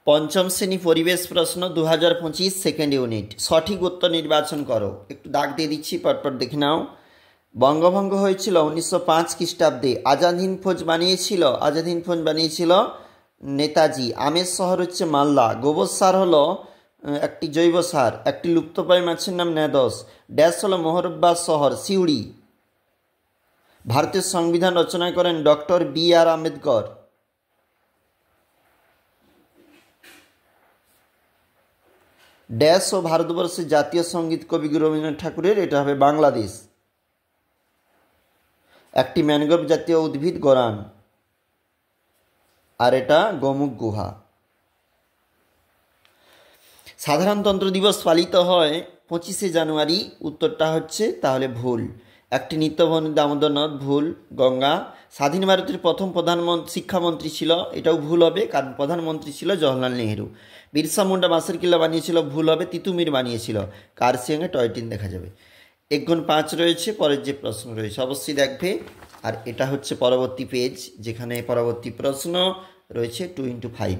পঞ্চম শ্রেণী পরিবেশ প্রশ্ন 2025 সেকেন্ড ইউনিট। সঠিক উত্তর নির্বাচন করো। একটু দাগ দিয়ে দিচ্ছি, পরপর দেখে নাও। বঙ্গভঙ্গ হয়েছিল 1905 খ্রিস্টাব্দে। আজাদ হিন্দ ফৌজ বানিয়েছিল নেতাজি। আমের শহর হচ্ছে মালদা। গোবর সার হলো একটি জৈব সার। একটি লুপ্তপ্রায় মাছের নাম ন্যাদস। ড্যাশ হলো মোহরব্বা শহর সিউড়ি। ভারতের সংবিধান রচনা করেন doctor BR Ambedkar. Dash O ভারতবর্ষের জাতীয় সঙ্গীত কবিগুরু রবীন্দ্রনাথ ঠাকুরের, এটা হবে বাংলাদেশ। একটি ম্যানগ্রোভ জাতীয় উদ্ভিদ গরান, আর এটা গোমুখ গুহা। সাধারণতন্ত্র দিবস পালিত হয় 25শে জানুয়ারি। উত্তরটা হচ্ছে তাহলে ভুল। একটি নিত্যভূমি দামোদরনাথ, ভুল। গঙ্গা। স্বাধীন ভারতের প্রথম শিক্ষামন্ত্রী ছিল, এটাও ভুল হবে, কারণ প্রধানমন্ত্রী ছিল জওহরলাল নেহেরু। বিরসা মুন্ডা বাঁশের কিল্লা বানিয়েছিল, ভুল হবে। তিতুমির বানিয়েছিল। কার্সিয়াংয়ে টয় ট্রেন দেখা যাবে। 1 গুণ 5 রয়েছে। পরের যে প্রশ্ন রয়েছে অবশ্যই দেখবে। আর এটা হচ্ছে পরবর্তী পেজ, যেখানে পরবর্তী প্রশ্ন রয়েছে 2 × 5।